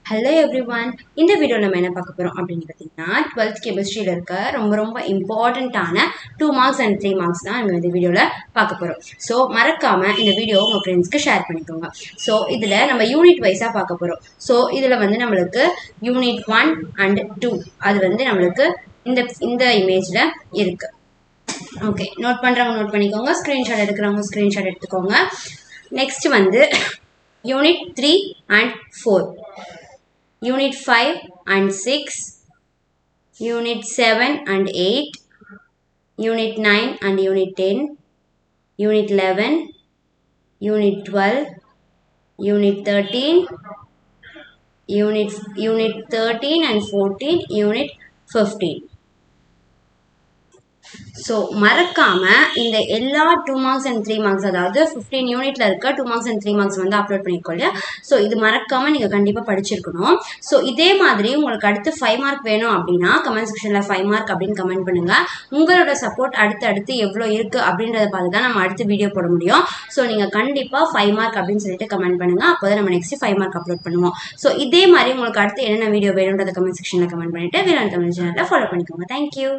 Hello everyone. இந்த video நம்ம என்ன பார்க்க போகிறோம் அப்படின்னு பார்த்தீங்கன்னா 12th கெமிஸ்ட்ரியில் இருக்க ரொம்ப இம்பார்ட்டண்ட்டான 2 மார்க்ஸ் அண்ட் 3 மார்க்ஸ் தான் நம்ம இந்த வீடியோவில் பார்க்க போகிறோம். ஸோ மறக்காமல் இந்த வீடியோ உங்கள் ஃப்ரெண்ட்ஸ்க்கு ஷேர் பண்ணிக்கோங்க. ஸோ இதில் நம்ம யூனிட் வைஸாக பார்க்க போகிறோம். ஸோ இதில் நம்மளுக்கு யூனிட் 1 அண்ட் 2 அது நம்மளுக்கு இந்த இமேஜில் இருக்குது. ஓகே, நோட் பண்ணுறவங்க நோட் பண்ணிக்கோங்க, ஸ்க்ரீன்ஷாட் எடுக்கிறவங்க ஸ்க்ரீன்ஷாட் எடுத்துக்கோங்க. Next unit 3 and 4, Unit 5 and 6, Unit 7 and 8, Unit 9 and Unit 10, Unit 11, Unit 12, Unit 13, Unit 13 and 14, Unit 15. So மறக்காமல் இந்த எல்லா 2 மார்க்ஸ் அண்ட் 3 மார்க்ஸ், அதாவது 15 யூனிட்ல இருக்க 2 மார்க்ஸ் அண்ட் 3 மார்க்ஸ் அப்லோட் பண்ணியிருக்கோம் இல்லையா? ஸோ இது மறக்காமல் நீங்கள் கண்டிப்பாக படிச்சிருக்கணும். ஸோ இதே மாதிரி உங்களுக்கு அடுத்து 5 மார்க் வேணும் அப்படின்னா கமெண்ட் செக்ஷனில் 5 மார்க் அப்படின்னு கமெண்ட் பண்ணுங்கள். உங்களோட சப்போர்ட் அடுத்து எவ்வளோ இருக்குது அப்படின்றத பார்த்து தான் நம்ம அடுத்து வீடியோ போட முடியும். ஸோ நீங்கள் கண்டிப்பாக 5 மார்க் அப்படின்னு சொல்லிட்டு கமெண்ட் பண்ணுங்கள். அப்போ தான் நம்ம நெக்ஸ்ட் 5 மார்க் அப்லோட் பண்ணுவோம். ஸோ இதே மாதிரி உங்களுக்கு அடுத்து என்னென்ன வீடியோ வேணுன்றத கமெண்ட் செக்ஷனில் கமெண்ட் பண்ணிவிட்டு வீரான் தமிழ் சேனலில் ஃபாலோ பண்ணிக்கோங்க. தேங்க்யூ.